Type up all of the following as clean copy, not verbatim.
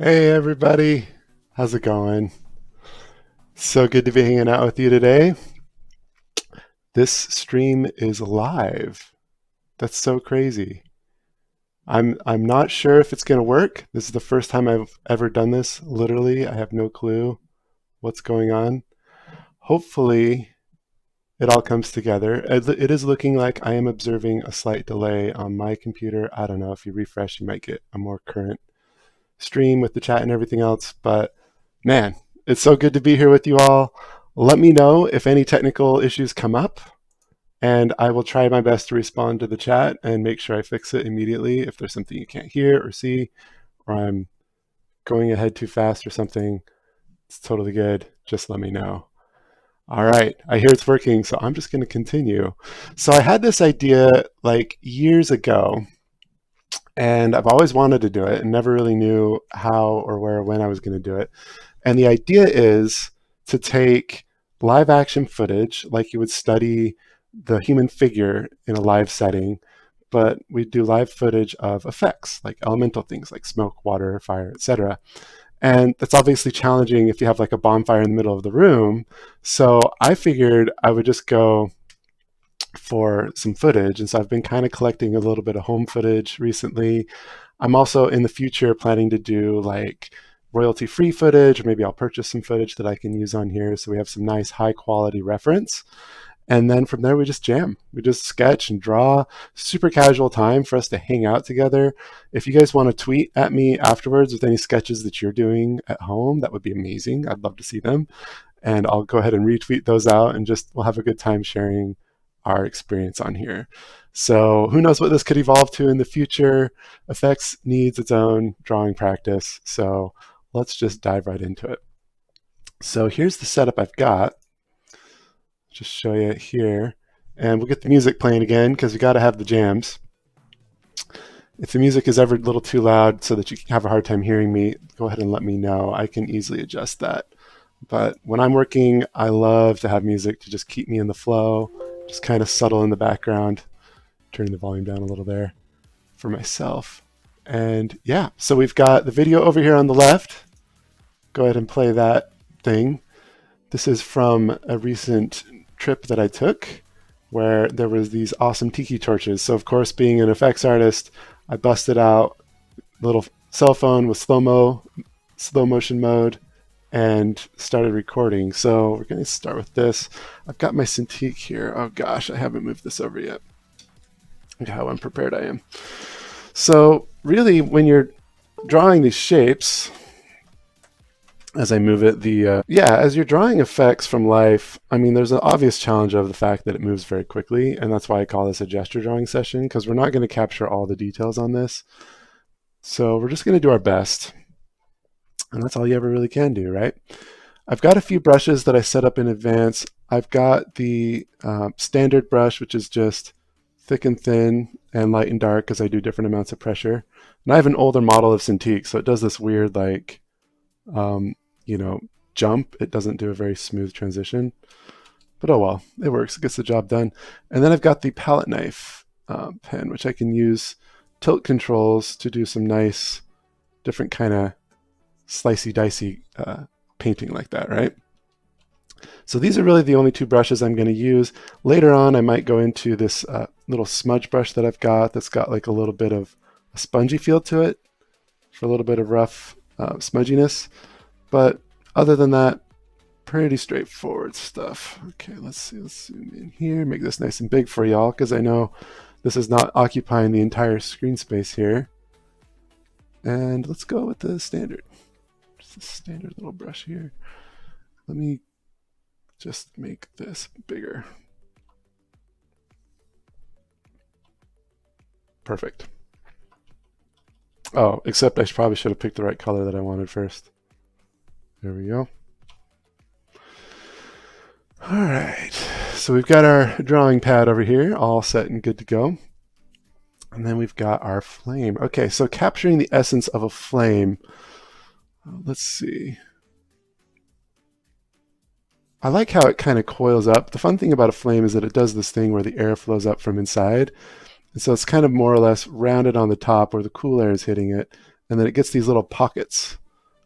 Hey everybody, how's it going? So good to be hanging out with you today. This stream is live. That's so crazy. I'm not sure if it's going to work. This is the first time I've ever done this. Literally, I have no clue what's going on. Hopefully, it all comes together. It is looking like I am observing a slight delay on my computer. I don't know if you refresh, you might get a more current stream with the chat and everything else, but man, it's so good to be here with you all. Let me know if any technical issues come up, and I will try my best to respond to the chat and make sure I fix it immediately. If there's something you can't hear or see, or I'm going ahead too fast or something, it's totally good. Just let me know. All right, I hear it's working, so I'm just going to continue. So I had this idea like years ago, and I've always wanted to do it and never really knew how or where or when I was going to do it. And the idea is to take live action footage, like you would study the human figure in a live setting, but we do live footage of effects, like elemental things like smoke, water, fire, etc. And that's obviously challenging if you have like a bonfire in the middle of the room. So I figured I would just go for some footage. And so I've been kind of collecting a little bit of home footage recently. I'm also in the future planning to do like royalty free footage, or maybe I'll purchase some footage that I can use on here. So we have some nice high quality reference. And then from there, we just jam. We just sketch and draw. Super casual time for us to hang out together. If you guys want to tweet at me afterwards with any sketches that you're doing at home, that would be amazing. I'd love to see them. And I'll go ahead and retweet those out, and just we'll have a good time sharing our experience on here. So who knows what this could evolve to in the future. Effects needs its own drawing practice. So let's just dive right into it. So here's the setup I've got. Just show you here. And we'll get the music playing again because we got to have the jams. If the music is ever a little too loud so that you have a hard time hearing me, go ahead and let me know. I can easily adjust that. But when I'm working, I love to have music to just keep me in the flow, just kind of subtle in the background. Turning the volume down a little there for myself. And yeah, so we've got the video over here on the left. Go ahead and play that thing. This is from a recent trip that I took where there was these awesome tiki torches. So of course, being an effects artist, I busted out a little cell phone with slow motion mode, and started recording. So we're going to start with this. I've got my Cintiq here. Oh gosh, I haven't moved this over yet. Look how unprepared I am. So really, when you're drawing these shapes, as I move it, as you're drawing effects from life, I mean, there's an obvious challenge of the fact that it moves very quickly, and that's why I call this a gesture drawing session, because we're not going to capture all the details on this. So we're just going to do our best, and that's all you ever really can do, right? I've got a few brushes that I set up in advance. I've got the standard brush, which is just thick and thin and light and dark because I do different amounts of pressure. And I have an older model of Cintiq, so it does this weird like jump. It doesn't do a very smooth transition, but oh well, it works. It gets the job done. And then I've got the palette knife pen, which I can use tilt controls to do some nice different kind of slicey dicey painting like that, right? So these are really the only two brushes I'm going to use. Later on, I might go into this little smudge brush that I've got that's got like a little bit of a spongy feel to it for a little bit of rough smudginess. But other than that, pretty straightforward stuff. Okay, let's see. Let's zoom in here, make this nice and big for y'all because I know this is not occupying the entire screen space here. And let's go with the standard. Just a standard little brush here. Let me just make this bigger. Perfect. Oh, except I probably should have picked the right color that I wanted first. There we go. All right, so we've got our drawing pad over here, all set and good to go. And then we've got our flame. Okay, so capturing the essence of a flame. Let's see. I like how it kind of coils up. The fun thing about a flame is that it does this thing where the air flows up from inside. And so it's kind of more or less rounded on the top where the cool air is hitting it. And then it gets these little pockets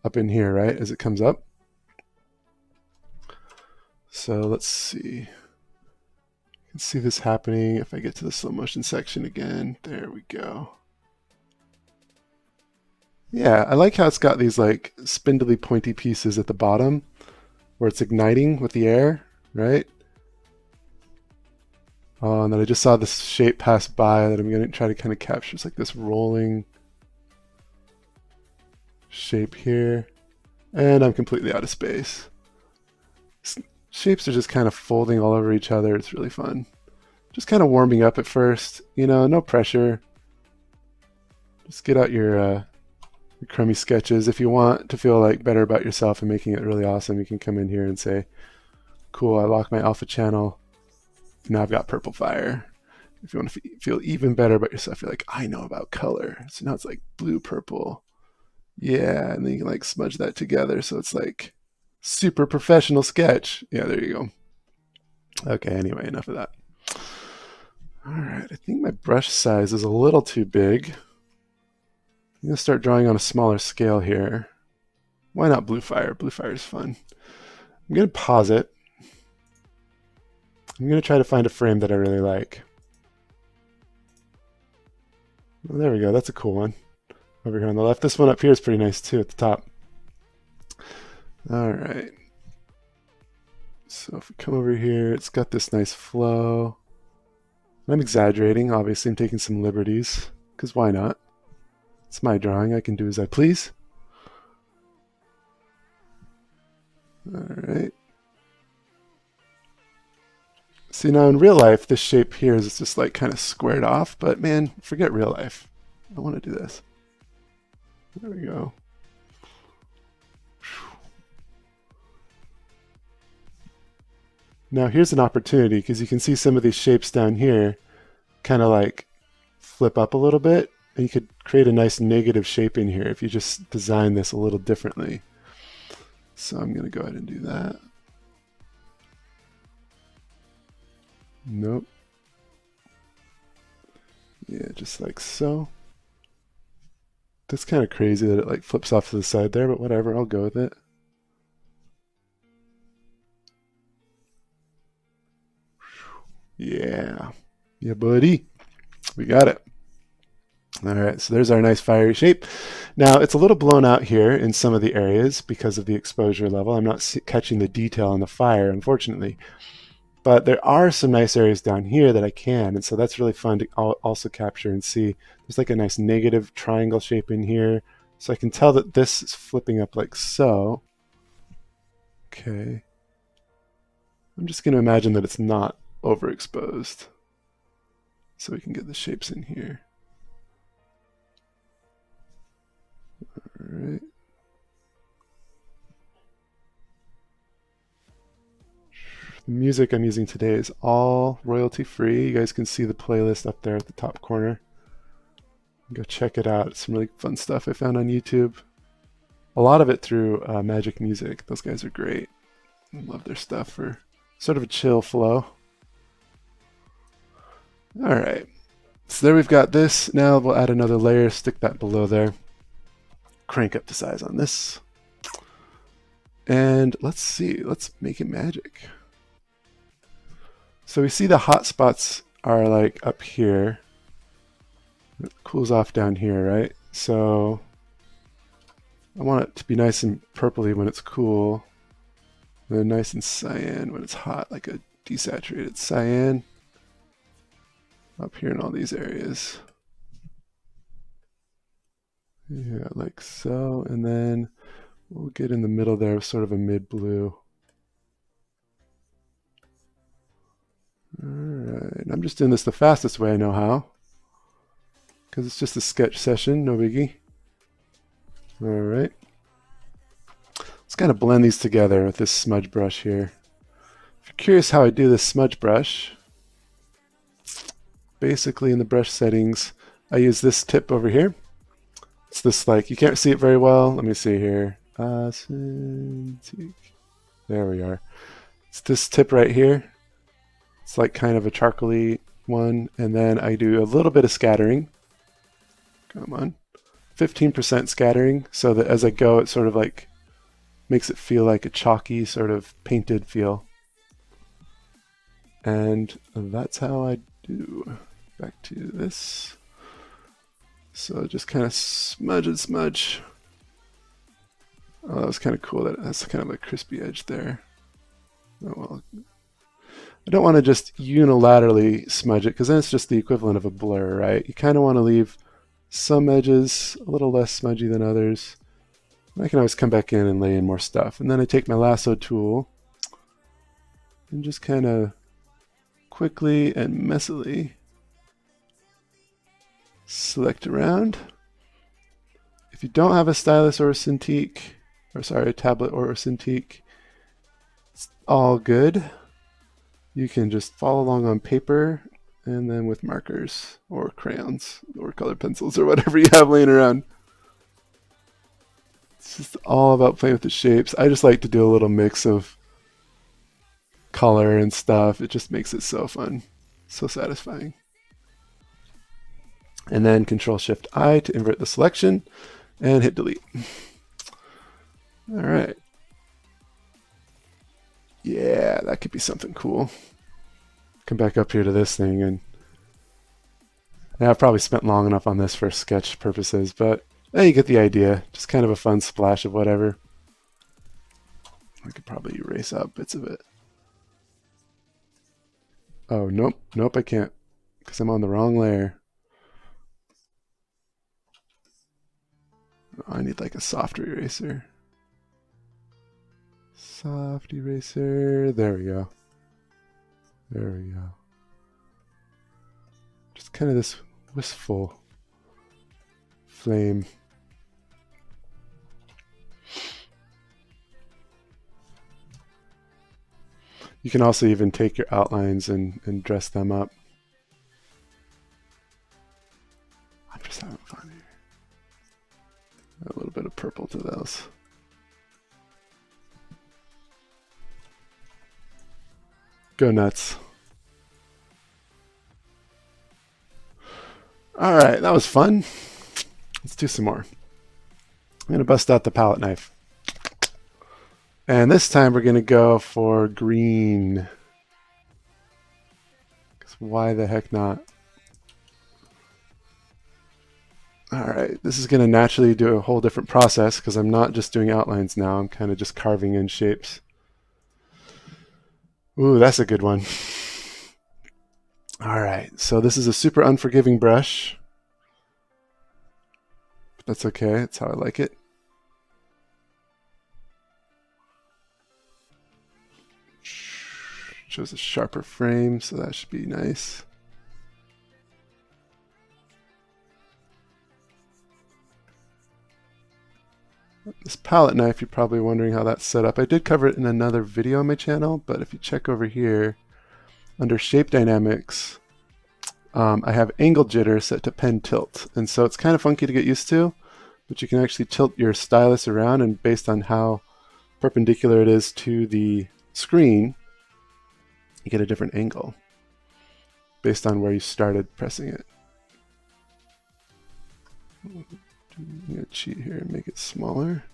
up in here, right, as it comes up. So let's see. You can see this happening if I get to the slow motion section again. There we go. Yeah, I like how it's got these like spindly pointy pieces at the bottom where it's igniting with the air, right? Oh, and then I just saw this shape pass by that I'm going to try to kind of capture. It's like this rolling shape here. And I'm completely out of space. Shapes are just kind of folding all over each other. It's really fun. Just kind of warming up at first, you know, no pressure. Just get out your crummy sketches. If you want to feel like better about yourself and making it really awesome, you can come in here and say, cool, I lock my alpha channel. Now I've got purple fire. If you want to feel even better about yourself, you're like, I know about color. So now it's like blue, purple. Yeah, and then you can like smudge that together so it's like super professional sketch. Yeah, there you go. Okay, anyway, enough of that. All right, I think my brush size is a little too big. I'm going to start drawing on a smaller scale here. Why not blue fire? Blue fire is fun. I'm going to pause it. I'm going to try to find a frame that I really like. Oh, there we go. That's a cool one. Over here on the left. This one up here is pretty nice too at the top. All right. So if we come over here, it's got this nice flow. I'm exaggerating. Obviously, I'm taking some liberties because why not? It's my drawing. I can do as I please. All right. See, now in real life, this shape here is just like kind of squared off, but man, forget real life. I want to do this. There we go. Now here's an opportunity because you can see some of these shapes down here kind of like flip up a little bit, and you could create a nice negative shape in here if you just design this a little differently. So I'm going to go ahead and do that. Nope. Yeah, just like so. That's kind of crazy that it like flips off to the side there, but whatever, I'll go with it. Yeah. Yeah, buddy. We got it. All right, so there's our nice fiery shape. Now, it's a little blown out here in some of the areas because of the exposure level. I'm not catching the detail on the fire, unfortunately. But there are some nice areas down here that I can, and so that's really fun to also capture and see. There's like a nice negative triangle shape in here, so I can tell that this is flipping up like so. Okay. I'm just going to imagine that it's not overexposed, so we can get the shapes in here. All right. The music I'm using today is all royalty free. You guys can see the playlist up there at the top corner. Go check it out. It's some really fun stuff I found on YouTube. A lot of it through Magic Music. Those guys are great. I love their stuff for sort of a chill flow. All right. So there we've got this. Now we'll add another layer, stick that below there. Crank up the size on this. And let's see. Let's make it magic. So we see the hot spots are like up here. It cools off down here, right? So I want it to be nice and purpley when it's cool. And then nice and cyan when it's hot, like a desaturated cyan. Up here in all these areas. Yeah, like so. And then we'll get in the middle there with sort of a mid-blue. Alright, I'm just doing this the fastest way I know how, because it's just a sketch session, no biggie. Alright. Let's kind of blend these together with this smudge brush here. If you're curious how I do this smudge brush, basically in the brush settings, I use this tip over here. It's this like, you can't see it very well. Let me see here. There we are. It's this tip right here. It's like kind of a charcoaly one, and then I do a little bit of scattering. Come on. 15% scattering, so that as I go, it sort of like makes it feel like a chalky sort of painted feel. And that's how I do. Back to this. So just kind of smudge and smudge. Oh, that was kind of cool. That's kind of a crispy edge there. Oh, well. I don't want to just unilaterally smudge it because then it's just the equivalent of a blur, right? You kind of want to leave some edges a little less smudgy than others. I can always come back in and lay in more stuff. And then I take my lasso tool and just kind of quickly and messily select around. If you don't have a stylus or a Cintiq, or sorry, a tablet or a Cintiq, it's all good. You can just follow along on paper and then with markers or crayons or colored pencils or whatever you have laying around. It's just all about playing with the shapes. I just like to do a little mix of color and stuff. It just makes it so fun, so satisfying. And then Control-Shift-I to invert the selection and hit delete. All right. Yeah, that could be something cool. Come back up here to this thing, and I've probably spent long enough on this for sketch purposes, but you get the idea. Just kind of a fun splash of whatever. I could probably erase out bits of it. Oh, nope, I can't, because I'm on the wrong layer. I need like a softer eraser. Soft eraser. There we go. There we go. Just kind of this wistful flame. You can also even take your outlines and dress them up. I'm just having fun here. A little bit of purple to those. Go nuts. All right, that was fun. Let's do some more. I'm going to bust out the palette knife. And this time we're going to go for green. Because why the heck not? All right, this is going to naturally do a whole different process because I'm not just doing outlines now. I'm kind of just carving in shapes. Ooh, that's a good one. All right, so this is a super unforgiving brush. But that's okay, that's how I like it. Shows a sharper frame, so that should be nice. This palette knife, you're probably wondering how that's set up. I did cover it in another video on my channel, but if you check over here, under Shape Dynamics, I have Angle Jitter set to Pen Tilt. And so it's kind of funky to get used to, but you can actually tilt your stylus around, and based on how perpendicular it is to the screen, you get a different angle based on where you started pressing it. I'm going to cheat here and make it smaller,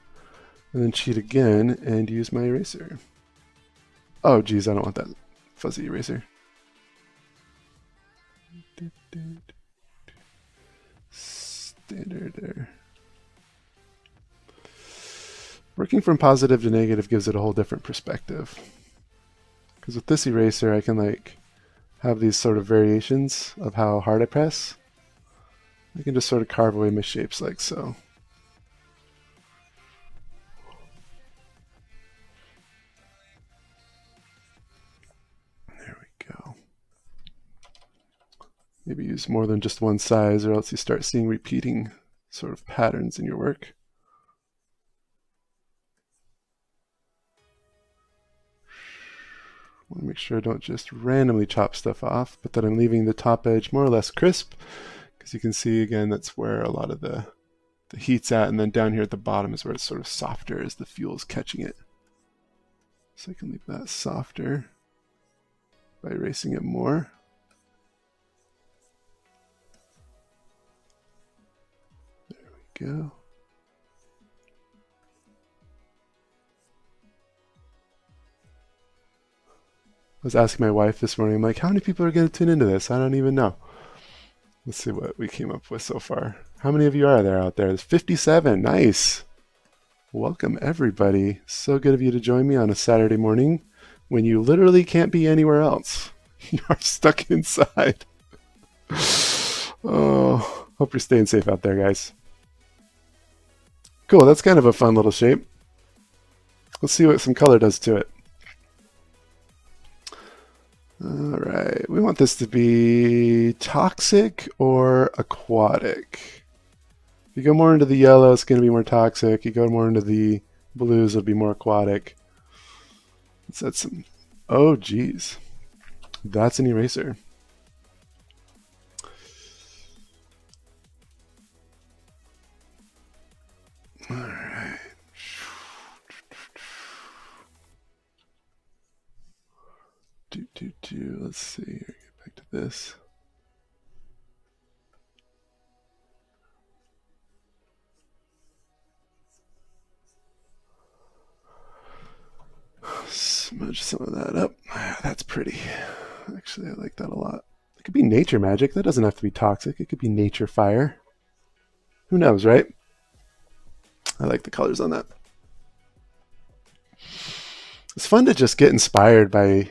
and then cheat again and use my eraser. Oh geez, I don't want that fuzzy eraser. Standard there. Working from positive to negative gives it a whole different perspective. Because with this eraser, I can like have these sort of variations of how hard I press. I can just sort of carve away my shapes like so. There we go. Maybe use more than just one size, or else you start seeing repeating sort of patterns in your work. I want to make sure I don't just randomly chop stuff off, but that I'm leaving the top edge more or less crisp, because you can see again that's where a lot of the heat's at, and then down here at the bottom is where it's sort of softer as the fuel's catching it. So I can leave that softer by erasing it more. There we we go. I was asking my wife this morning, I'm like, how many people are going to tune into this? I don't even know. Let's see what we came up with so far. How many of you are there out there? There's 57. Nice. Welcome, everybody. So good of you to join me on a Saturday morning when you literally can't be anywhere else. You are stuck inside. Oh, hope you're staying safe out there, guys. Cool, that's kind of a fun little shape. Let's see what some color does to it. All right, we want this to be toxic or aquatic. If you go more into the yellow, it's going to be more toxic. You go more into the blues, it'll be more aquatic. Let's add some, oh geez, that's an eraser. All right. Let's see here, get back to this. Smudge some of that up. That's pretty. Actually, I like that a lot. It could be nature magic. That doesn't have to be toxic. It could be nature fire. Who knows, right? I like the colors on that. It's fun to just get inspired by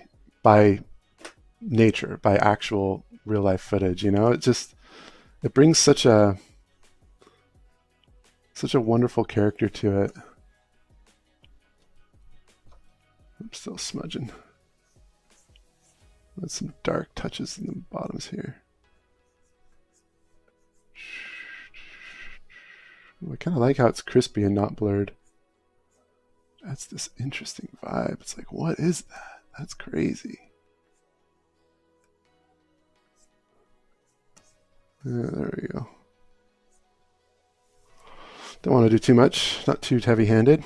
nature, by actual real life footage, you know? It brings such a wonderful character to it. I'm still smudging. With some dark touches in the bottoms here. I kind of like how it's crispy and not blurred. That's this interesting vibe. It's like, what is that? That's crazy. Yeah, there we go. Don't want to do too much, not too heavy-handed.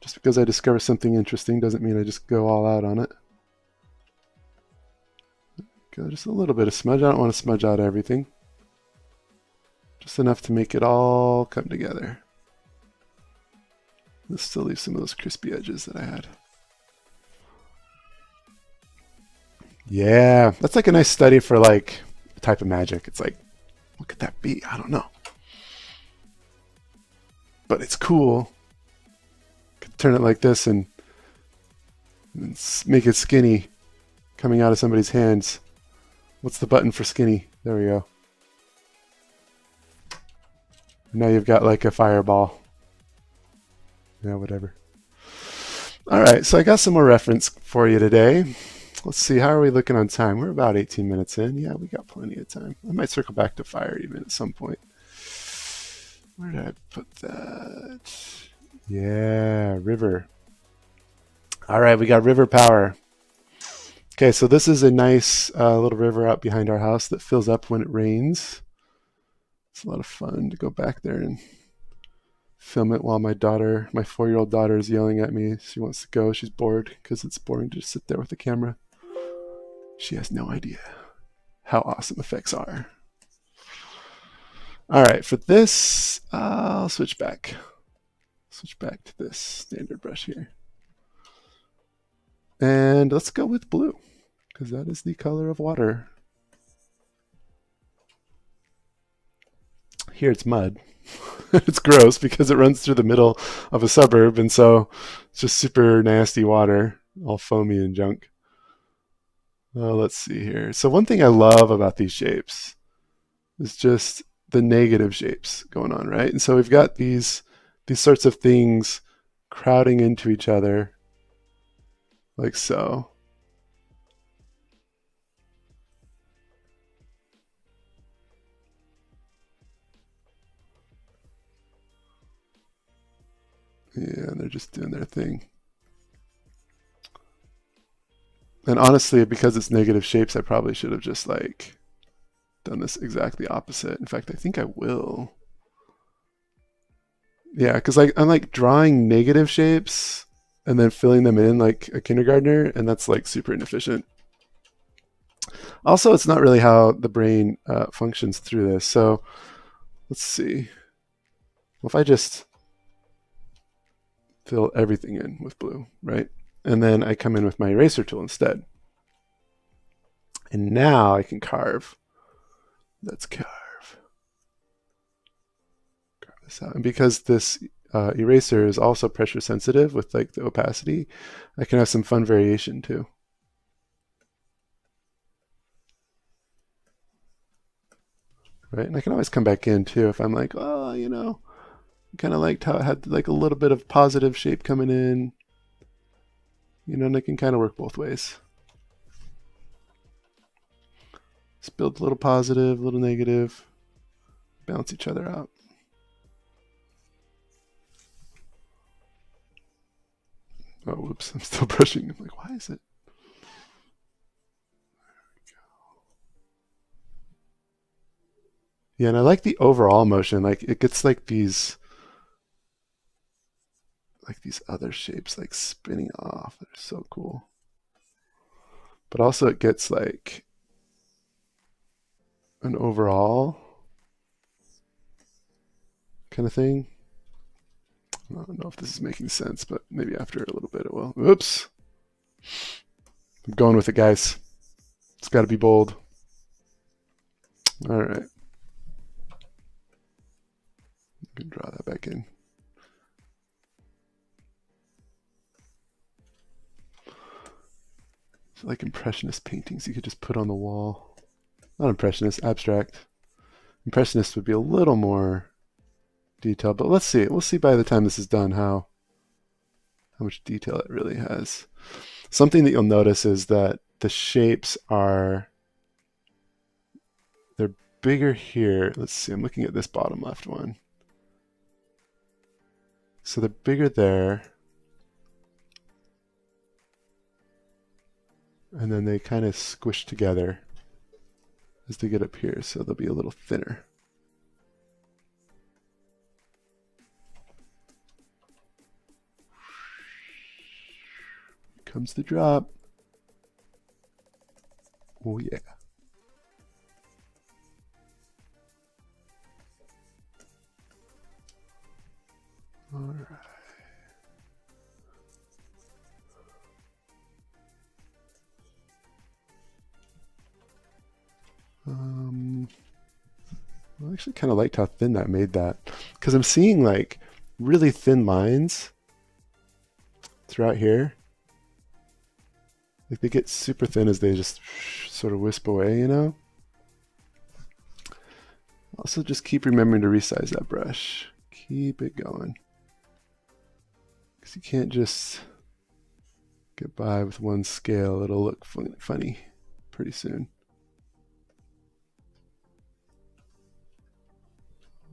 Just because I discover something interesting doesn't mean I just go all out on it. Go just a little bit of smudge. I don't want to smudge out everything. Just enough to make it all come together. Let's still leave some of those crispy edges that I had. Yeah, that's like a nice study for like a type of magic. It's like, what could that be? I don't know. But it's cool. Could turn it like this and make it skinny coming out of somebody's hands. What's the button for skinny? There we go. Now you've got like a fireball. Yeah, whatever. All right, so I got some more reference for you today. Let's see, how are we looking on time? We're about 18 minutes in. Yeah, we got plenty of time. I might circle back to fire even at some point. Where did I put that? Yeah, river. All right, we got river power. Okay, so this is a nice little river out behind our house that fills up when it rains. It's a lot of fun to go back there and film it while my 4-year-old daughter is yelling at me. She wants to go. She's bored because it's boring to just sit there with the camera. She has no idea how awesome effects are. All right, for this, I'll switch back. Switch back to this standard brush here. And let's go with blue, because that is the color of water. Here it's mud. It's gross because it runs through the middle of a suburb, and so it's just super nasty water, all foamy and junk. Let's see here. So one thing I love about these shapes is just the negative shapes going on, right? And so we've got these sorts of things crowding into each other, like so. Yeah, and they're just doing their thing. And honestly, because it's negative shapes, I probably should have just like done this exactly opposite. In fact, I think I will. Yeah, because I'm like drawing negative shapes and then filling them in like a kindergartner, and that's like super inefficient. Also, it's not really how the brain functions through this. So let's see. Well, if I just fill everything in with blue, right? And then I come in with my eraser tool instead. And now I can carve. Let's carve this out. And because this eraser is also pressure sensitive with like the opacity, I can have some fun variation too. Right, and I can always come back in too if I'm like, oh, you know, kind of liked how it had like a little bit of positive shape coming in. You know, and I can kind of work both ways. Just build a little positive, a little negative, balance each other out. Oh, whoops, I'm still brushing. I'm like, why is it? Yeah, and I like the overall motion. Like it gets like these other shapes like spinning off. They're so cool. But also it gets like an overall kind of thing. I don't know if this is making sense, but maybe after a little bit it will. Oops. I'm going with it, guys. It's got to be bold. All right. I can draw that back in. So like impressionist paintings you could just put on the wall. Not impressionist, abstract. Impressionist would be a little more detailed, but let's see. We'll see by the time this is done how much detail it really has. Something that you'll notice is that the shapes they're bigger here. Let's see, I'm looking at this bottom left one. So they're bigger there. And then they kind of squish together as they get up here, so they'll be a little thinner. Here comes the drop. Oh yeah. All right. I actually kind of liked how thin that made that, because I'm seeing like really thin lines throughout here. Like they get super thin as they just sort of wisp away, you know? Also just keep remembering to resize that brush. Keep it going. Because you can't just get by with one scale. It'll look funny pretty soon.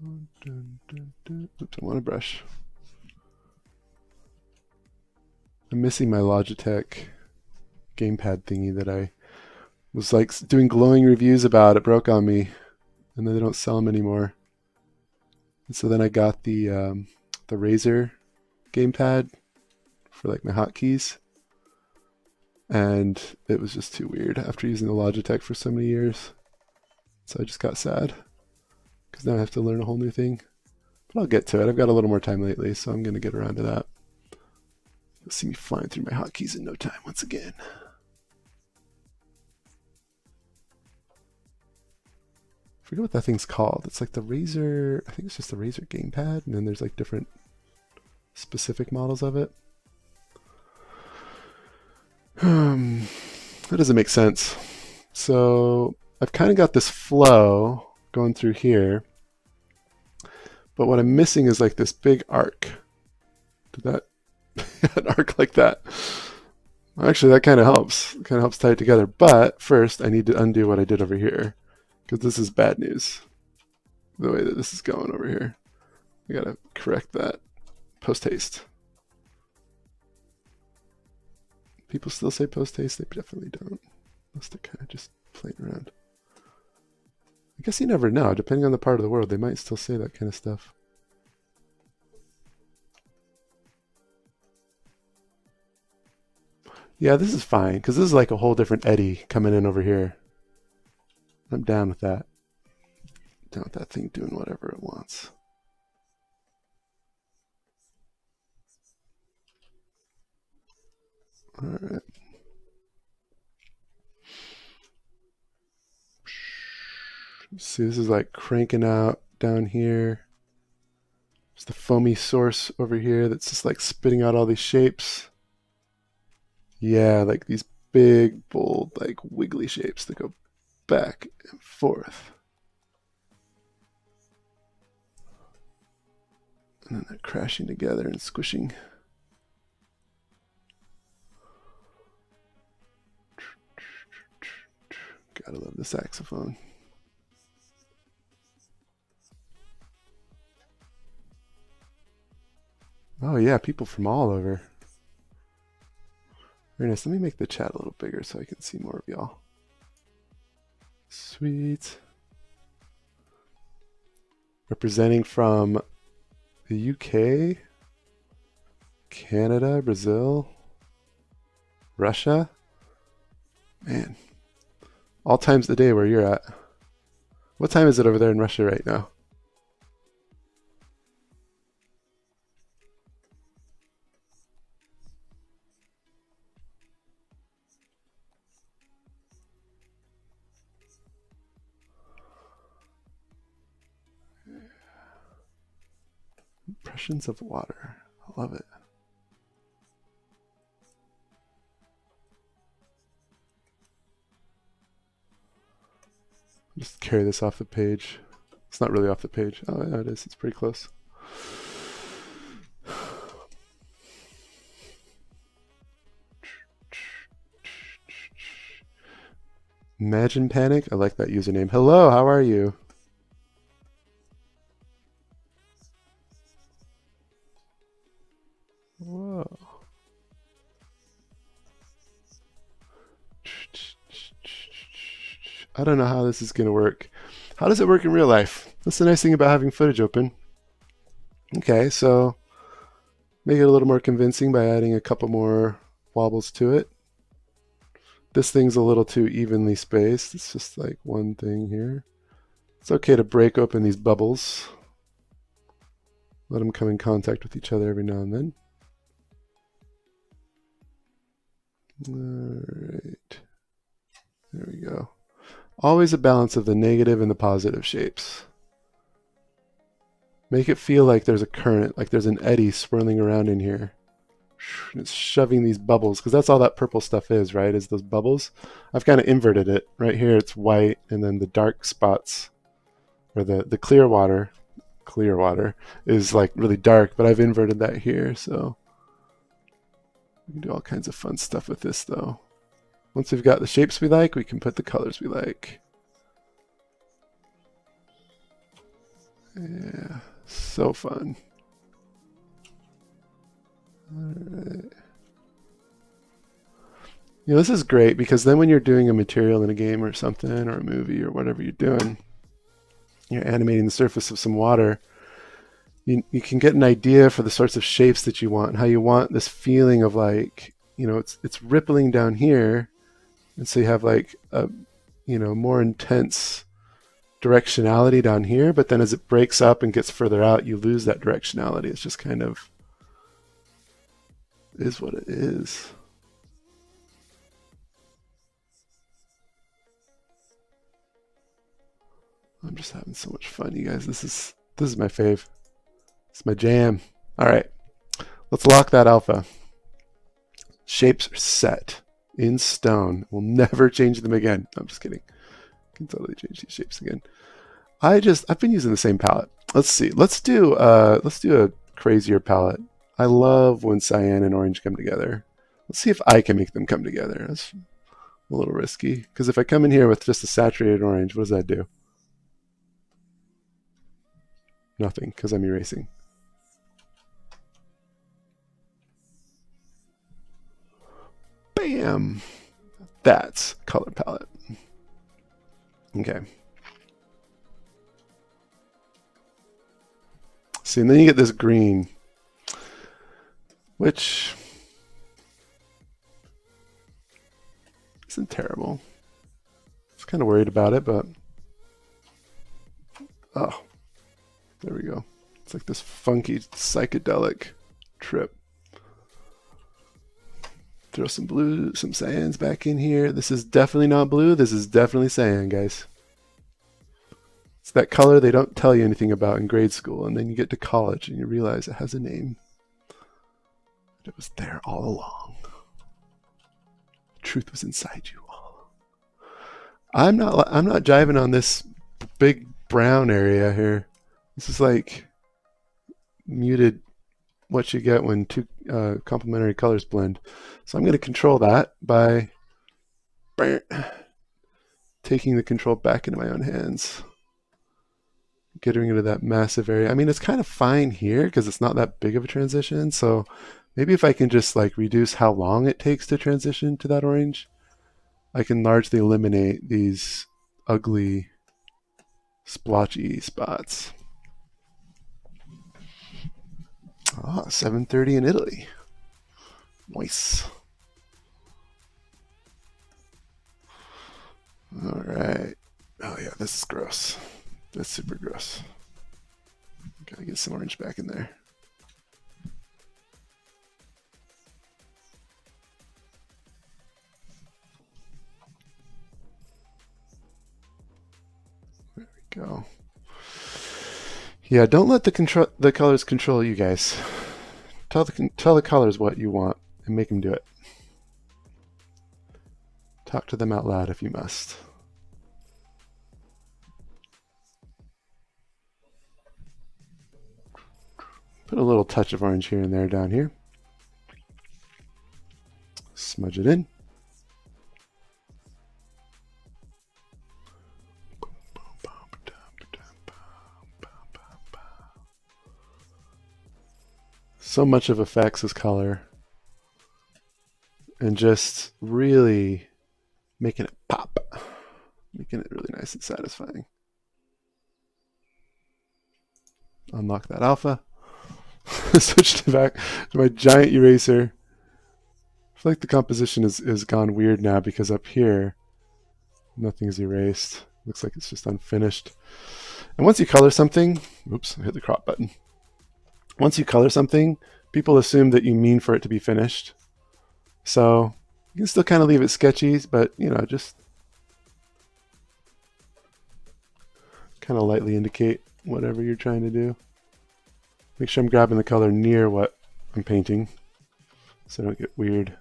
Oops, I want a brush. I'm missing my Logitech gamepad thingy that I was like doing glowing reviews about. It broke on me, and then they don't sell them anymore. And so then I got the Razer gamepad for like my hotkeys, and it was just too weird after using the Logitech for so many years. So I just got sad because now I have to learn a whole new thing. But I'll get to it. I've got a little more time lately, so I'm going to get around to that. You'll see me flying through my hotkeys in no time once again. I forget what that thing's called. It's like the Razer, I think it's just the Razer gamepad, and then there's like different specific models of it. That doesn't make sense. So I've kind of got this flow going through here, but what I'm missing is like this big arc. Did that an arc like that? Actually, that kind of helps. It kind of helps tie it together. But first, I need to undo what I did over here, because this is bad news. The way that this is going over here, I gotta correct that post haste. People still say post haste. They definitely don't. Unless they're kind of just playing around. I guess you never know. Depending on the part of the world, they might still say that kind of stuff. Yeah, this is fine, because this is like a whole different eddy coming in over here. I'm down with that. Don't want that thing doing whatever it wants. All right. See, this is like cranking out down here. There's the foamy source over here that's just like spitting out all these shapes. Yeah, like these big, bold, like wiggly shapes that go back and forth. And then they're crashing together and squishing. Gotta love the saxophone. Oh yeah, people from all over. Very nice. Let me make the chat a little bigger so I can see more of y'all. Sweet. Representing from the UK, Canada, Brazil, Russia. Man, all times of the day where you're at. What time is it over there in Russia right now? Impressions of water. I love it. Just carry this off the page. It's not really off the page. Oh, yeah, it is. It's pretty close. Imagine Panic. I like that username. Hello, how are you? Whoa. I don't know how this is going to work. How does it work in real life? That's the nice thing about having footage open. Okay, so make it a little more convincing by adding a couple more wobbles to it. This thing's a little too evenly spaced. It's just like one thing here. It's okay to break open these bubbles. Let them come in contact with each other every now and then. All right. There we go. Always a balance of the negative and the positive shapes. Make it feel like there's a current, like there's an eddy swirling around in here. It's shoving these bubbles, because that's all that purple stuff is, right? Is those bubbles. I've kind of inverted it. Right here it's white, and then the dark spots, or the clear water is like really dark, but I've inverted that here, so we can do all kinds of fun stuff with this though. Once we've got the shapes we like, we can put the colors we like. Yeah, so fun. All right. You know, this is great because then when you're doing a material in a game or something, or a movie or whatever you're doing, you're animating the surface of some water, you can get an idea for the sorts of shapes that you want and how you want this feeling of like, you know, it's rippling down here, and so you have like a, you know, more intense directionality down here, but then as it breaks up and gets further out, you lose that directionality. It's just kind of is what it is. I'm just having so much fun, you guys. This is my fave. It's my jam. All right, let's lock that alpha. Shapes are set in stone. We'll never change them again. I'm just kidding. I can totally change these shapes again. I've been using the same palette. Let's see. Let's do a crazier palette. I love when cyan and orange come together. Let's see if I can make them come together. That's a little risky, because if I come in here with just a saturated orange, what does that do? Nothing, because I'm erasing. Bam! That's color palette. Okay. See, and then you get this green, which isn't terrible. I was kind of worried about it, but Oh, there we go. It's like this funky psychedelic trip. Throw some blue, some cyans back in here. This is definitely not blue. This is definitely cyan, guys. It's that color they don't tell you anything about in grade school, and then you get to college and you realize it has a name. It was there all along. The truth was inside you all. I'm not jiving on this big brown area here. This is like muted what you get when two complementary colors blend. So I'm going to control that by taking the control back into my own hands. Getting rid of that massive area. I mean, it's kind of fine here because it's not that big of a transition. So maybe if I can just like reduce how long it takes to transition to that orange, I can largely eliminate these ugly splotchy spots. Ah, 7:30 in Italy. Nice. All right. Oh yeah, this is gross. That's super gross. Gotta get some orange back in there. There we go. Yeah, don't let the colors control you guys. Tell the colors what you want and make them do it. Talk to them out loud if you must. Put a little touch of orange here and there down here. Smudge it in. So much of effects is color. And just really making it pop. Making it really nice and satisfying. Unlock that alpha. Switch back to my giant eraser. I feel like the composition is gone weird now because up here nothing's erased. Looks like it's just unfinished. And once you color something, oops, I hit the crop button. Once you color something, people assume that you mean for it to be finished. So you can still kind of leave it sketchy, but you know, just kind of lightly indicate whatever you're trying to do. Make sure I'm grabbing the color near what I'm painting so I don't get weird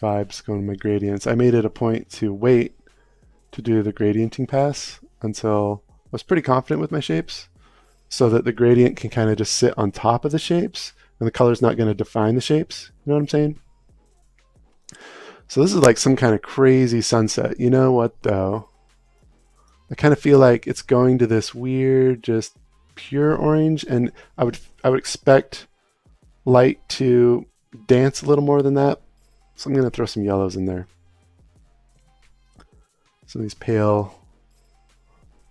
vibes going to my gradients. I made it a point to wait to do the gradienting pass until I was pretty confident with my shapes so that the gradient can kind of just sit on top of the shapes and the color's not going to define the shapes. You know what I'm saying? So this is like some kind of crazy sunset. You know what though? I kind of feel like it's going to this weird, just pure orange, and I would expect light to dance a little more than that. So I'm going to throw some yellows in there. Some of these pale,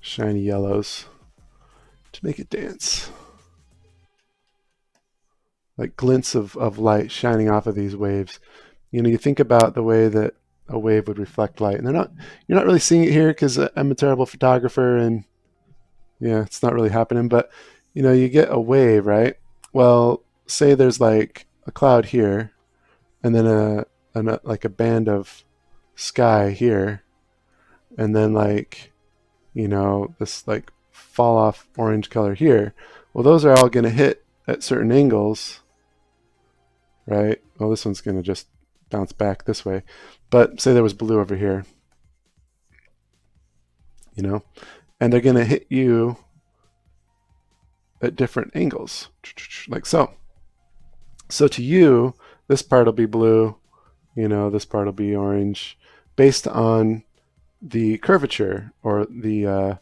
shiny yellows to make it dance. Like glints of light shining off of these waves. You know, you think about the way that a wave would reflect light, and you're not really seeing it here because I'm a terrible photographer and yeah, it's not really happening, but you know, you get a wave, right? Well, say there's like a cloud here and then like a band of sky here, and then like, you know, this like fall off orange color here. Well, those are all going to hit at certain angles, right? Well, this one's going to just bounce back this way, but say there was blue over here, you know, and they're going to hit you at different angles, like so. So to you, this part will be blue, you know, this part will be orange, based on the curvature or the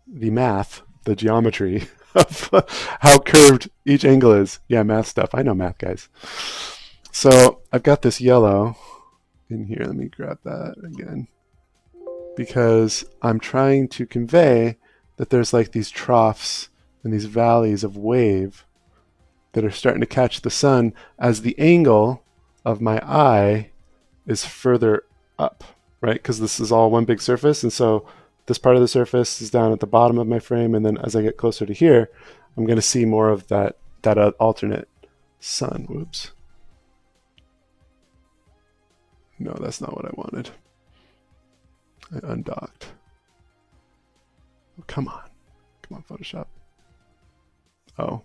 math, the geometry of how curved each angle is. Yeah, math stuff. I know math, guys. So I've got this yellow in here. Let me grab that again, because I'm trying to convey that there's like these troughs and these valleys of wave that are starting to catch the sun as the angle of my eye is further up, right? Because this is all one big surface, and so this part of the surface is down at the bottom of my frame, and then as I get closer to here, I'm going to see more of that alternate sun. Whoops. No, that's not what I wanted. I undocked. Oh, come on. Come on, Photoshop. Oh,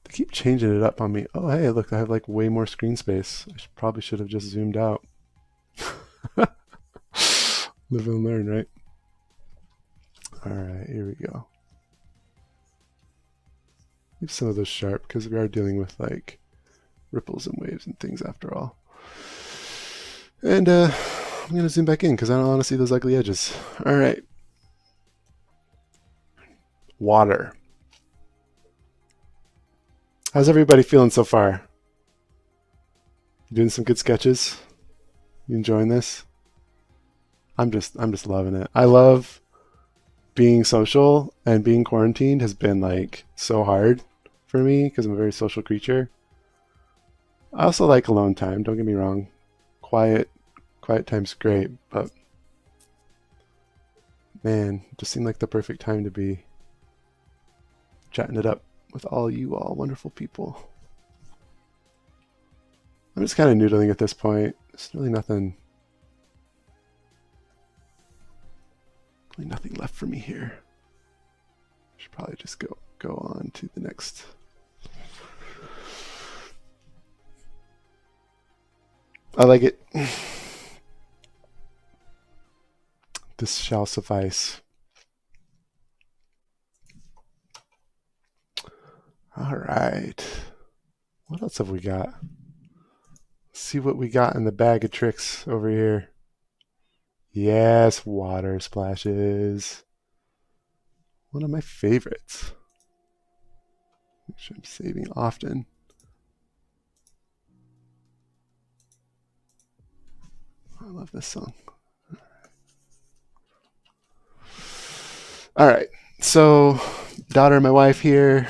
they keep changing it up on me. Oh, hey, look, I have like way more screen space. I probably should have just zoomed out. Live and learn, right? All right, here we go. Leave some of those sharp because we are dealing with like ripples and waves and things after all. And I'm going to zoom back in because I don't want to see those ugly edges. All right. Water. How's everybody feeling so far? You doing some good sketches? You enjoying this? I'm just loving it. I love being social, and being quarantined has been like so hard for me because I'm a very social creature. I also like alone time, don't get me wrong. Quiet time's great, but man, it just seemed like the perfect time to be chatting it up with all you all wonderful people. I'm just kind of noodling at this point. There's really nothing left for me here. I should probably just go on to the next. I like it. This shall suffice. All right. What else have we got? Let's see what we got in the bag of tricks over here. Yes, water splashes. One of my favorites. Make sure I'm saving often. I love this song. All right. So, daughter and my wife here,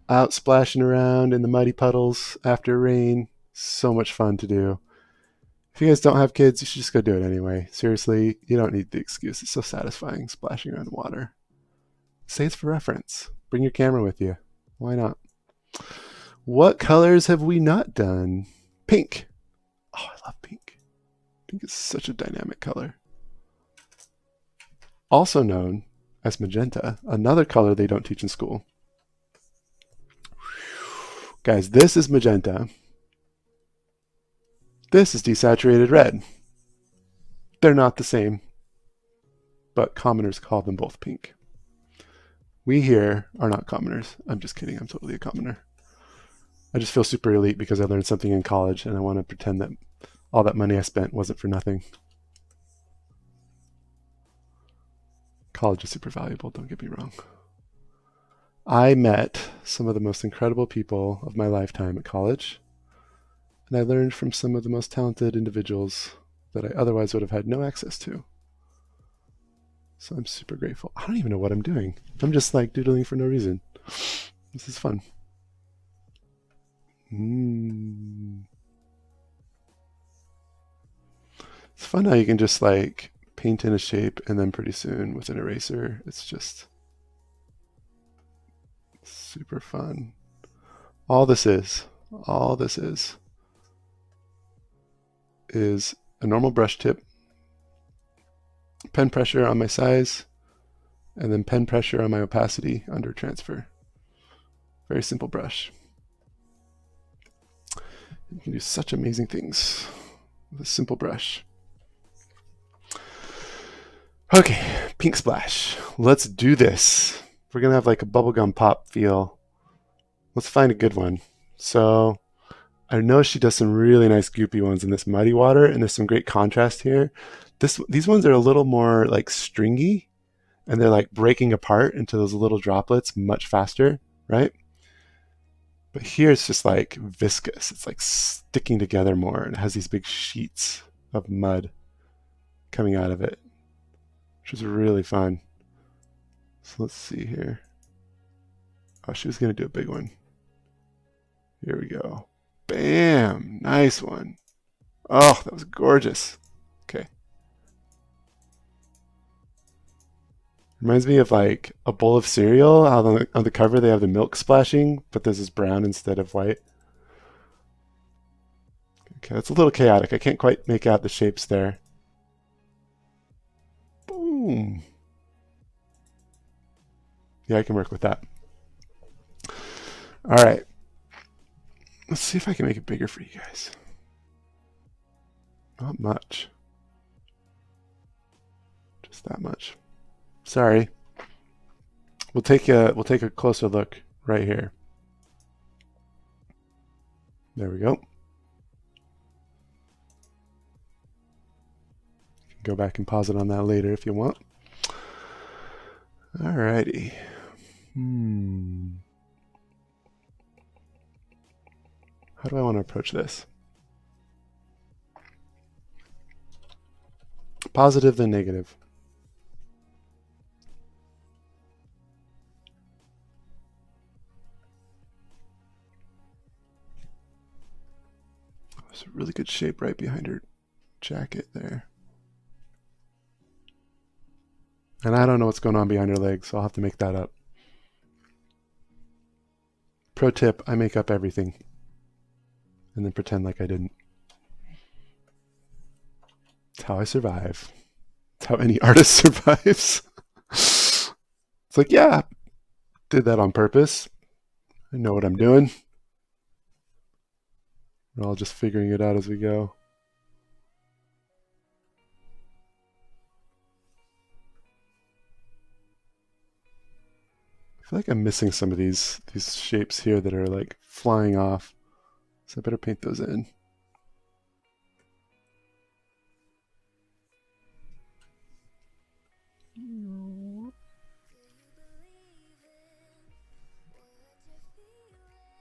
out splashing around in the muddy puddles after rain. So much fun to do. If you guys don't have kids, you should just go do it anyway. Seriously, you don't need the excuse. It's so satisfying splashing around in water. Say it's for reference. Bring your camera with you. Why not? What colors have we not done? Pink. Oh, I love pink. Pink is such a dynamic color. Also known as magenta, another color they don't teach in school. Guys, this is magenta. This is desaturated red. They're not the same, but commoners call them both pink. We here are not commoners. I'm just kidding. I'm totally a commoner. I just feel super elite because I learned something in college, and I want to pretend that all that money I spent wasn't for nothing. College is super valuable, don't get me wrong. I met some of the most incredible people of my lifetime at college, and I learned from some of the most talented individuals that I otherwise would have had no access to. So I'm super grateful. I don't even know what I'm doing. I'm just like doodling for no reason. This is fun. It's fun how you can just like paint in a shape and then pretty soon with an eraser, it's just super fun. All this is a normal brush tip, pen pressure on my size, and then pen pressure on my opacity under transfer. Very simple brush. You can do such amazing things with a simple brush. Okay, pink splash. Let's do this. We're gonna have like a bubblegum pop feel. Let's find a good one. So I know she does some really nice goopy ones in this muddy water, and there's some great contrast here. These ones are a little more like stringy, and they're like breaking apart into those little droplets much faster, right? But here it's just like viscous. It's like sticking together more, and it has these big sheets of mud coming out of it, which is really fun. So let's see here. Oh, she was going to do a big one. Here we go. Bam! Nice one. Oh, that was gorgeous. Okay. Reminds me of like a bowl of cereal. How on the cover they have the milk splashing, but this is brown instead of white. Okay, it's a little chaotic. I can't quite make out the shapes there. Boom. Yeah, I can work with that. All right. Let's see if I can make it bigger for you guys. Not much. Just that much. Sorry. We'll take a closer look right here. There we go. You can go back and pause it on that later if you want. Alrighty. How do I want to approach this? Positive then negative. There's a really good shape right behind her jacket there. And I don't know what's going on behind her legs, so I'll have to make that up. Pro tip, I make up everything and then pretend like I didn't. It's how I survive. It's how any artist survives. It's like, yeah, did that on purpose. I know what I'm doing. We're all just figuring it out as we go. I feel like I'm missing some of these shapes here that are like flying off. So I better paint those in.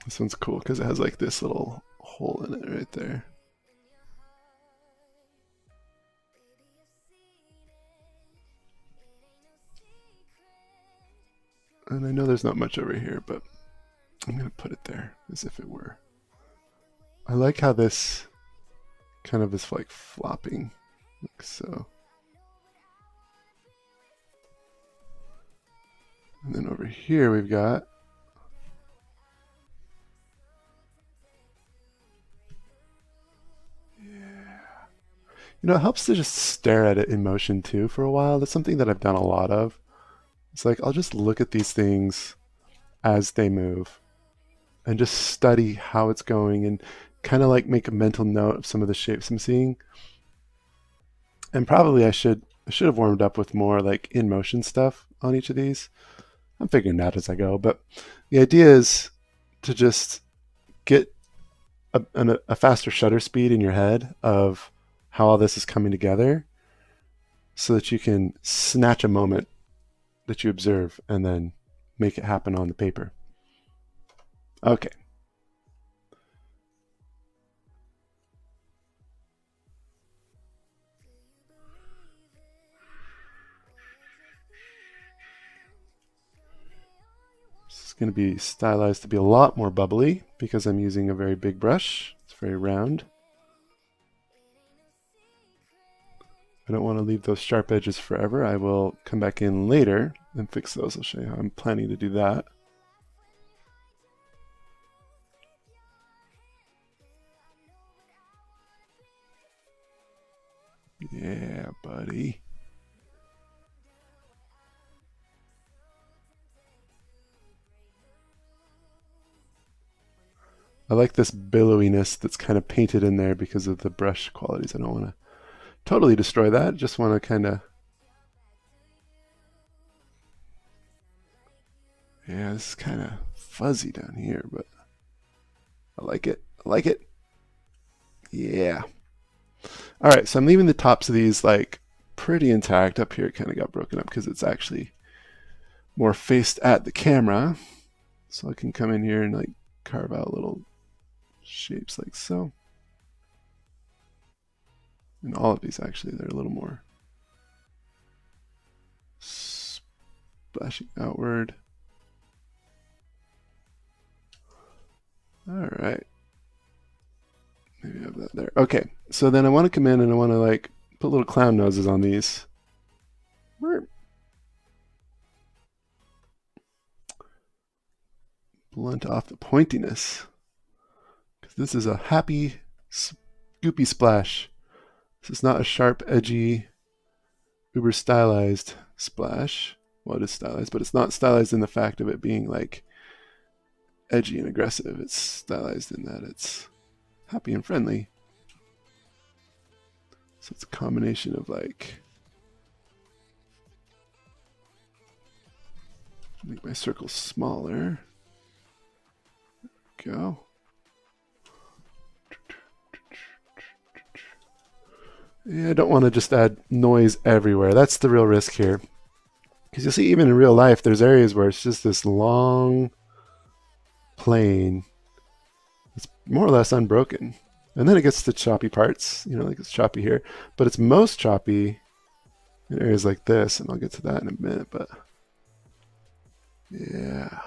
This one's cool because it has like this little hole in it right there. And I know there's not much over here, but I'm going to put it there as if it were. I like how this kind of is like flopping, like so. And then over here we've got you know, it helps to just stare at it in motion too for a while. That's something that I've done a lot of. It's like I'll just look at these things as they move and just study how it's going and kind of like make a mental note of some of the shapes I'm seeing. And probably I should have warmed up with more like in motion stuff on each of these. I'm figuring that as I go, but the idea is to just get a faster shutter speed in your head of how all this is coming together so that you can snatch a moment that you observe and then make it happen on the paper. Okay. This is going to be stylized to be a lot more bubbly because I'm using a very big brush. It's very round. I don't want to leave those sharp edges forever. I will come back in later and fix those. I'll show you how I'm planning to do that. Yeah, buddy. I like this billowiness that's kind of painted in there because of the brush qualities. I don't want to totally destroy that. Just want to kind of... Yeah, this is kind of fuzzy down here, but I like it. I like it. Yeah. All right, so I'm leaving the tops of these like pretty intact. Up here it kind of got broken up because it's actually more faced at the camera. So I can come in here and like carve out little shapes like so. And all of these actually, they're a little more splashing outward. All right. Maybe I have that there. Okay, so then I want to come in and I want to like put little clown noses on these. blunt off the pointiness. Because this is a happy, scoopy splash. This is not a sharp, edgy, uber stylized splash. Well, it is stylized, but it's not stylized in the fact of it being like edgy and aggressive. It's stylized in that it's happy and friendly. So it's a combination of like, make my circle smaller. There we go. Yeah, I don't want to just add noise everywhere. That's the real risk here. Because you'll see even in real life, there's areas where it's just this long plane. It's more or less unbroken. And then it gets to choppy parts, you know, like it's choppy here. But it's most choppy in areas like this, and I'll get to that in a minute, but yeah.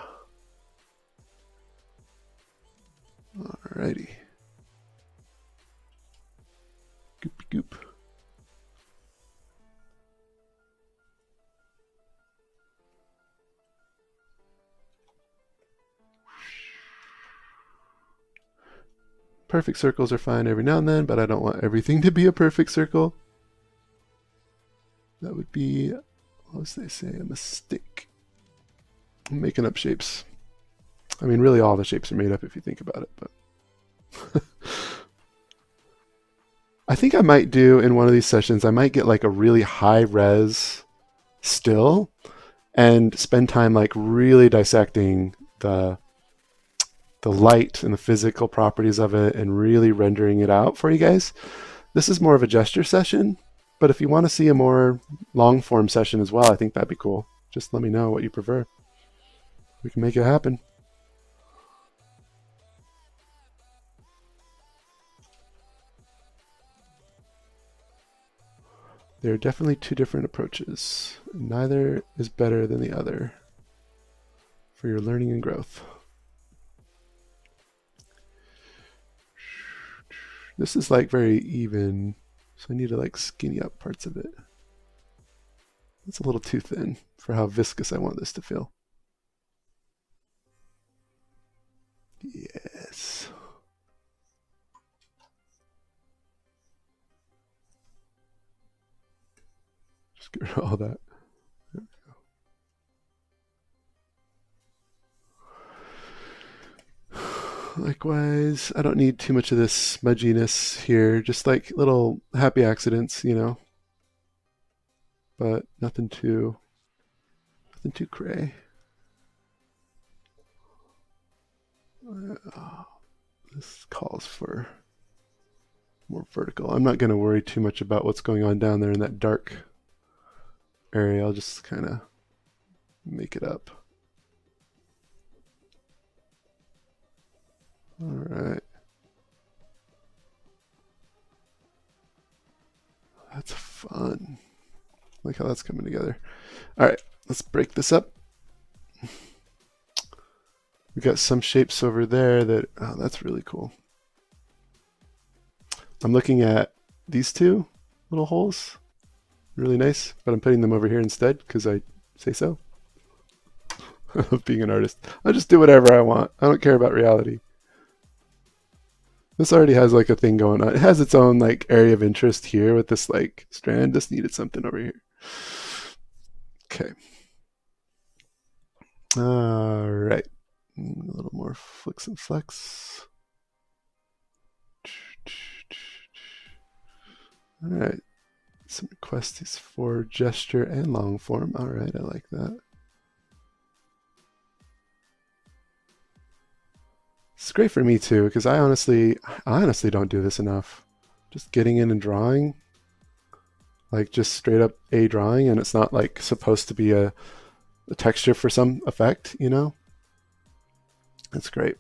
Alrighty. Goopy goop. Perfect circles are fine every now and then, but I don't want everything to be a perfect circle. That would be, what was they say, a mistake. I'm making up shapes. I mean, really all the shapes are made up if you think about it, but I think I might do in one of these sessions, I might get like a really high res still and spend time like really dissecting the light and the physical properties of it and really rendering it out for you guys. This is more of a gesture session, but if you want to see a more long form session as well, I think that'd be cool. Just let me know what you prefer. We can make it happen. There are definitely two different approaches. Neither is better than the other for your learning and growth. This is like very even, so I need to like skinny up parts of it. It's a little too thin for how viscous I want this to feel. Yes. Just get rid of all that. There we go. Likewise, I don't need too much of this smudginess here, just like little happy accidents, you know. But nothing too cray. This calls for more vertical. I'm not going to worry too much about what's going on down there in that dark area. I'll just kind of make it up. All right. That's fun. I like how that's coming together. All right, let's break this up. We got some shapes over there that, oh, that's really cool. I'm looking at these two little holes. Really nice, but I'm putting them over here instead because I say so. I love being an artist. I just do whatever I want. I don't care about reality. This already has like a thing going on. It has its own like area of interest here with this like strand. Just needed something over here. Okay. All right. A little more flicks and flex. All right. Some requests for gesture and long form. All right, I like that. It's great for me too, because I honestly don't do this enough. Just getting in and drawing, like just straight up a drawing, and it's not like supposed to be a texture for some effect, you know? That's great.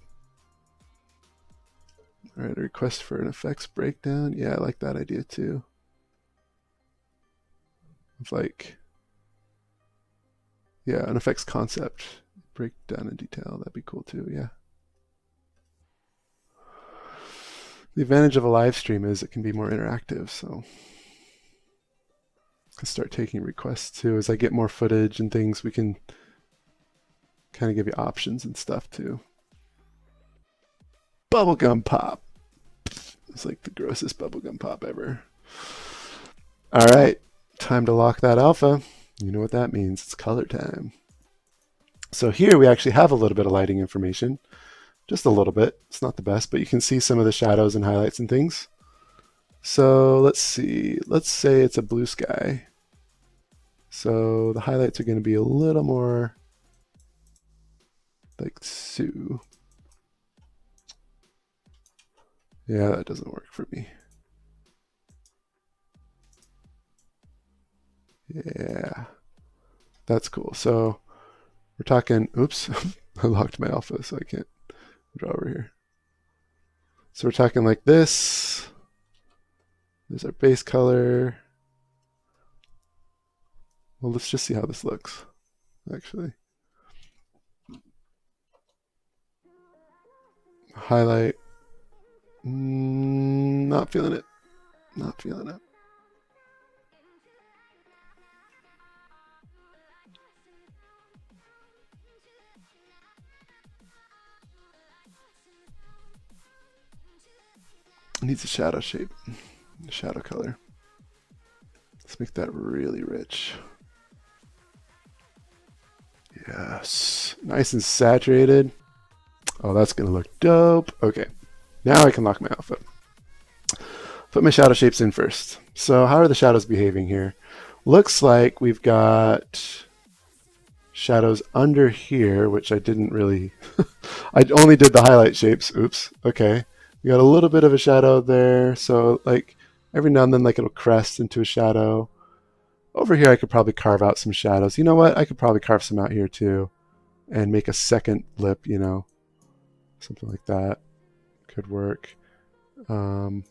All right, a request for an effects breakdown. Yeah, I like that idea too. It's like, yeah, an effects concept breakdown in detail. That'd be cool too. Yeah. The advantage of a live stream is it can be more interactive. So I can start taking requests too. As I get more footage and things, we can kind of give you options and stuff too. bubblegum pop. It's like the grossest bubblegum pop ever. All right, time to lock that alpha. You know what that means. It's color time. So here we actually have a little bit of lighting information. Just a little bit. It's not the best, but you can see some of the shadows and highlights and things. So let's see. Let's say it's a blue sky. So the highlights are going to be a little more like Sue. Yeah, that doesn't work for me. Yeah, that's cool. So we're talking, oops, I locked my alpha, so I can't draw over here. So we're talking like this. There's our base color. Well, let's just see how this looks, actually. Highlight. Not feeling it. Not feeling it. It needs a shadow shape, a shadow color. Let's make that really rich. Yes, nice and saturated. Oh, that's gonna look dope. Okay, now I can lock my alpha. Put my shadow shapes in first. So how are the shadows behaving here? Looks like we've got shadows under here, which I didn't really, I only did the highlight shapes. Oops, okay. We got a little bit of a shadow there. So like every now and then like it'll crest into a shadow. Over here I could probably carve out some shadows. You know what? I could probably carve some out here too and make a second lip, you know, something like that could work. And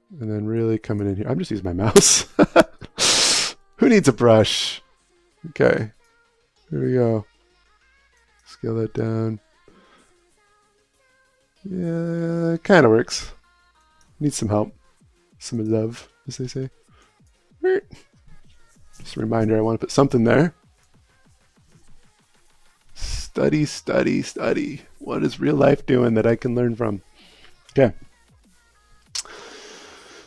then really coming in here. I'm just using my mouse. Who needs a brush? Okay, here we go. Scale that down. Yeah, it kind of works. Needs some help. Some love, as they say. Just a reminder, I want to put something there. Study, study, study. What is real life doing that I can learn from? Okay.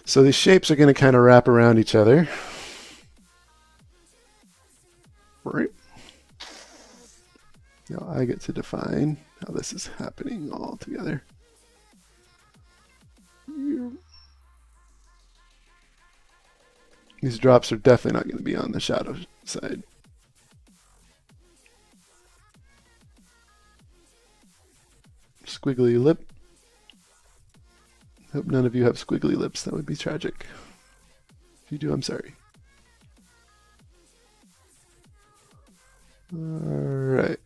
So these shapes are going to kind of wrap around each other. Right. Now I get to define how this is happening all together. These drops are definitely not going to be on the shadow side. Squiggly lip. Hope none of you have squiggly lips. That would be tragic. If you do, I'm sorry. All right.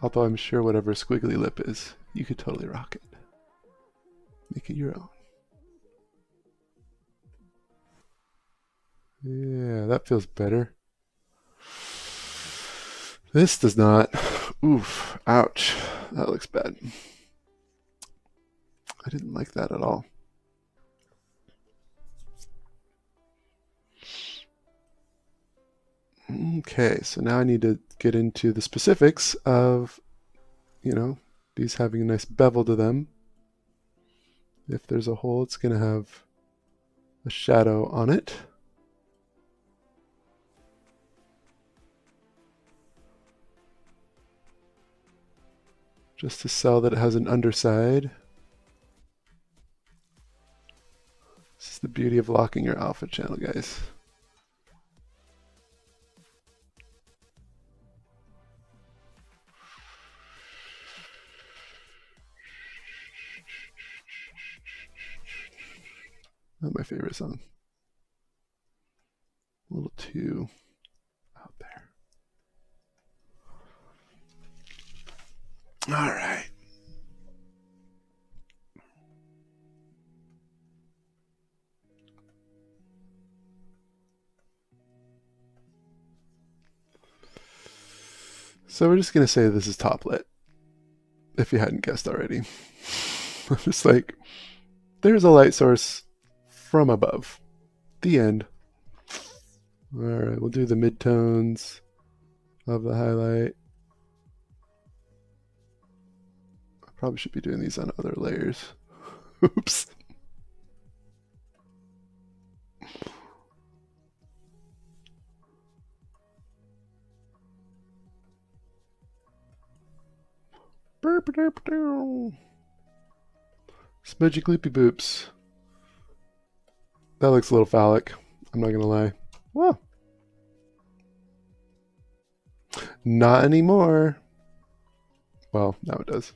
Although I'm sure whatever squiggly lip is, you could totally rock it. Make it your own. Yeah, that feels better. This does not. Oof, ouch. That looks bad. I didn't like that at all. Okay, so now I need to get into the specifics of, you know, these having a nice bevel to them. If there's a hole, it's going to have a shadow on it. Just to sell that it has an underside. This is the beauty of locking your alpha channel, guys. Not my favorite song. A little too out there. All right. So we're just going to say this is top lit, if you hadn't guessed already. I'm just like, there's a light source from above. The end. All right, we'll do the midtones of the highlight. I probably should be doing these on other layers. Oops. Smudgy gloopy boops. That looks a little phallic. I'm not gonna lie. Whoa. Not anymore. Well, now it does.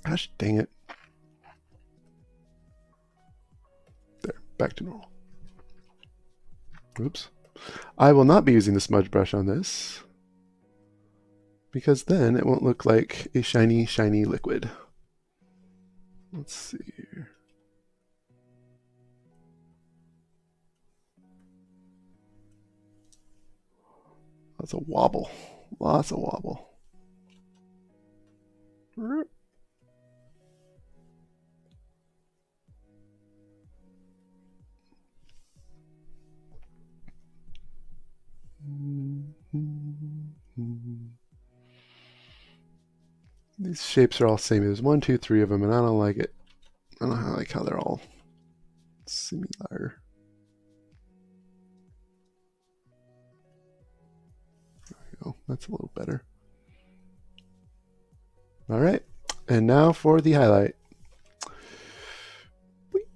Gosh dang it. There, back to normal. Oops. I will not be using the smudge brush on this, because then it won't look like a shiny, shiny liquid. Let's see here. That's a wobble. Lots of wobble. These shapes are all same. There's 1, 2, 3 of them, and I don't like it. I don't like how they're all similar. There we go. That's a little better. All right, and now for the highlight. It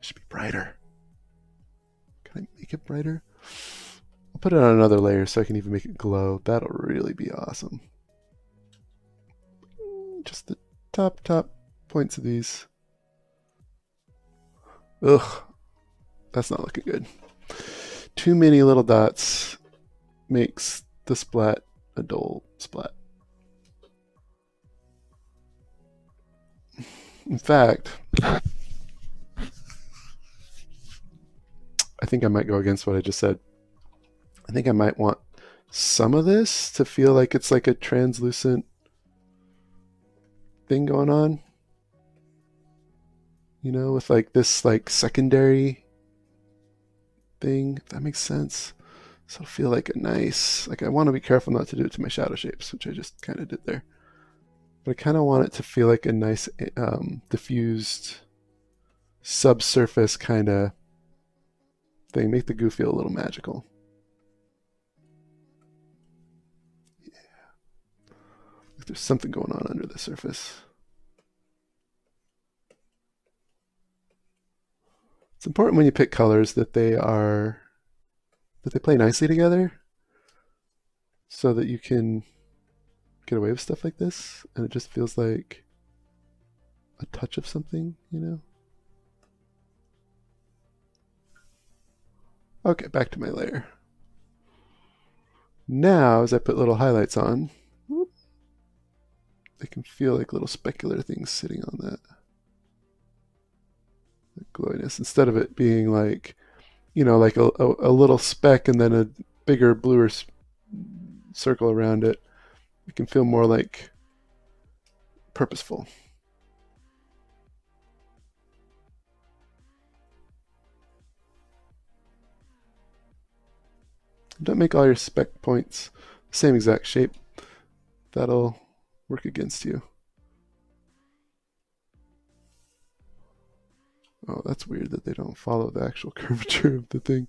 should be brighter. Can I make it brighter? I'll put it on another layer so I can even make it glow. That'll really be awesome. Just the top points of these. Ugh, that's not looking good. Too many little dots makes the splat a dull splat. In fact, I think I might go against what I just said. I think I might want some of this to feel like it's like a translucent thing going on. You know, with like this like secondary thing, if that makes sense. So it'll feel like a nice, like I want to be careful not to do it to my shadow shapes, which I just kind of did there. But I kind of want it to feel like a nice diffused subsurface kind of thing. Make the goo feel a little magical. Yeah. Like there's something going on under the surface. It's important when you pick colors that they play nicely together so that you can get away with stuff like this and it just feels like a touch of something, you know? Okay, back to my layer. Now, as I put little highlights on, they can feel like little specular things sitting on that. The glowiness, instead of it being like, you know, like a little speck and then a bigger, bluer circle around it. It can feel more like purposeful. Don't make all your speck points the same exact shape. That'll work against you. Oh, that's weird that they don't follow the actual curvature of the thing.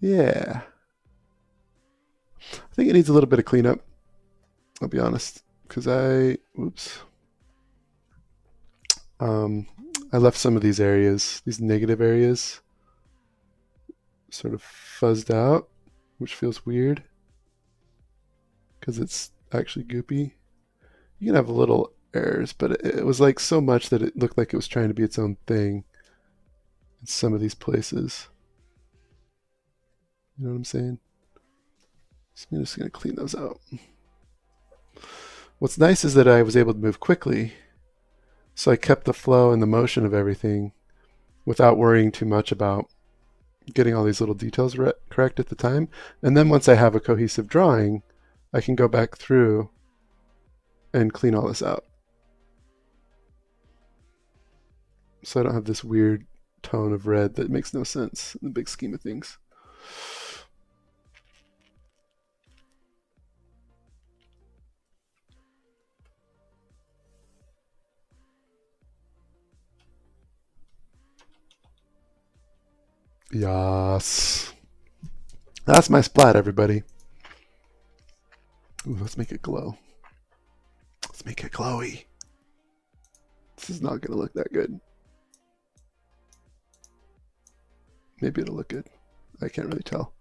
Yeah. I think it needs a little bit of cleanup. I'll be honest, because I left some of these areas, these negative areas, sort of fuzzed out, which feels weird because it's actually goopy. You can have little errors, but it was like so much that it looked like it was trying to be its own thing in some of these places. You know what I'm saying? So I'm just going to clean those out. What's nice is that I was able to move quickly, so I kept the flow and the motion of everything without worrying too much about getting all these little details correct at the time. And then once I have a cohesive drawing, I can go back through and clean all this out. So I don't have this weird tone of red that makes no sense in the big scheme of things. Yes. That's my splat, everybody. Ooh, let's make it glow. Let's make it glowy. This is not going to look that good. Maybe it'll look good. I can't really tell.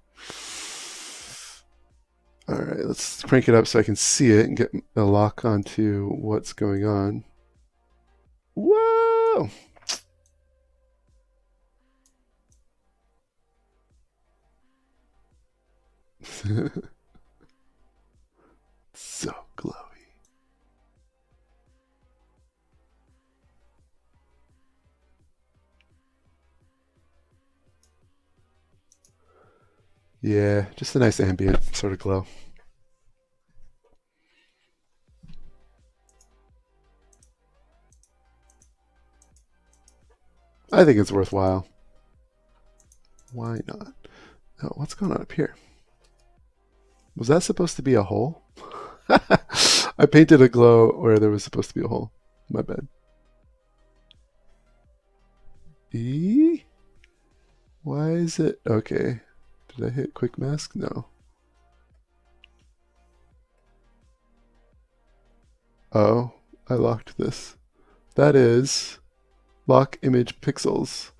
All right, let's crank it up so I can see it and get a lock onto what's going on. Whoa! So glowy. Yeah, just a nice ambient sort of glow. I think it's worthwhile. Why not? Oh, what's going on up here? Was that supposed to be a hole? I painted a glow where there was supposed to be a hole. My bad. E? Why is it? Okay. Did I hit quick mask? No. Oh, I locked this. That is lock image pixels.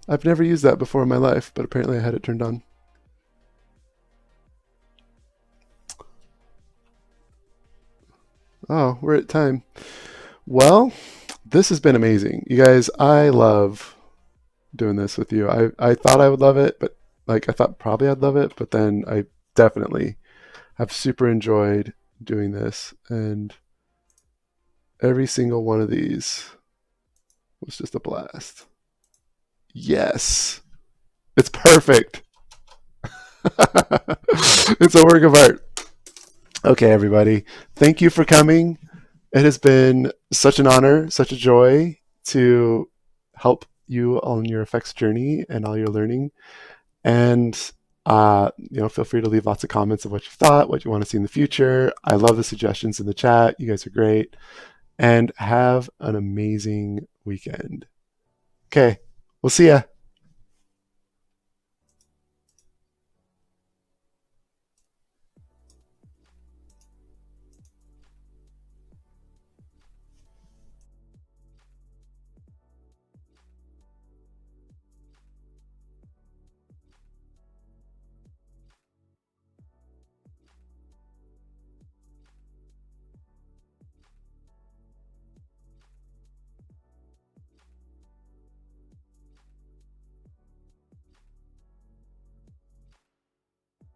I've never used that before in my life, but apparently I had it turned on. Oh, we're at time. Well, this has been amazing. You guys, I love doing this with you. I thought I would love it, but like I thought probably I'd love it, but then I definitely have super enjoyed doing this, and every single one of these was just a blast. Yes, it's perfect. It's a work of art. Okay, everybody, thank you for coming. It has been such an honor, such a joy to help you on your effects journey and all your learning. And feel free to leave lots of comments of what you thought, what you want to see in the future. I love the suggestions in the chat. You guys are great. And have an amazing weekend. Okay, we'll see ya.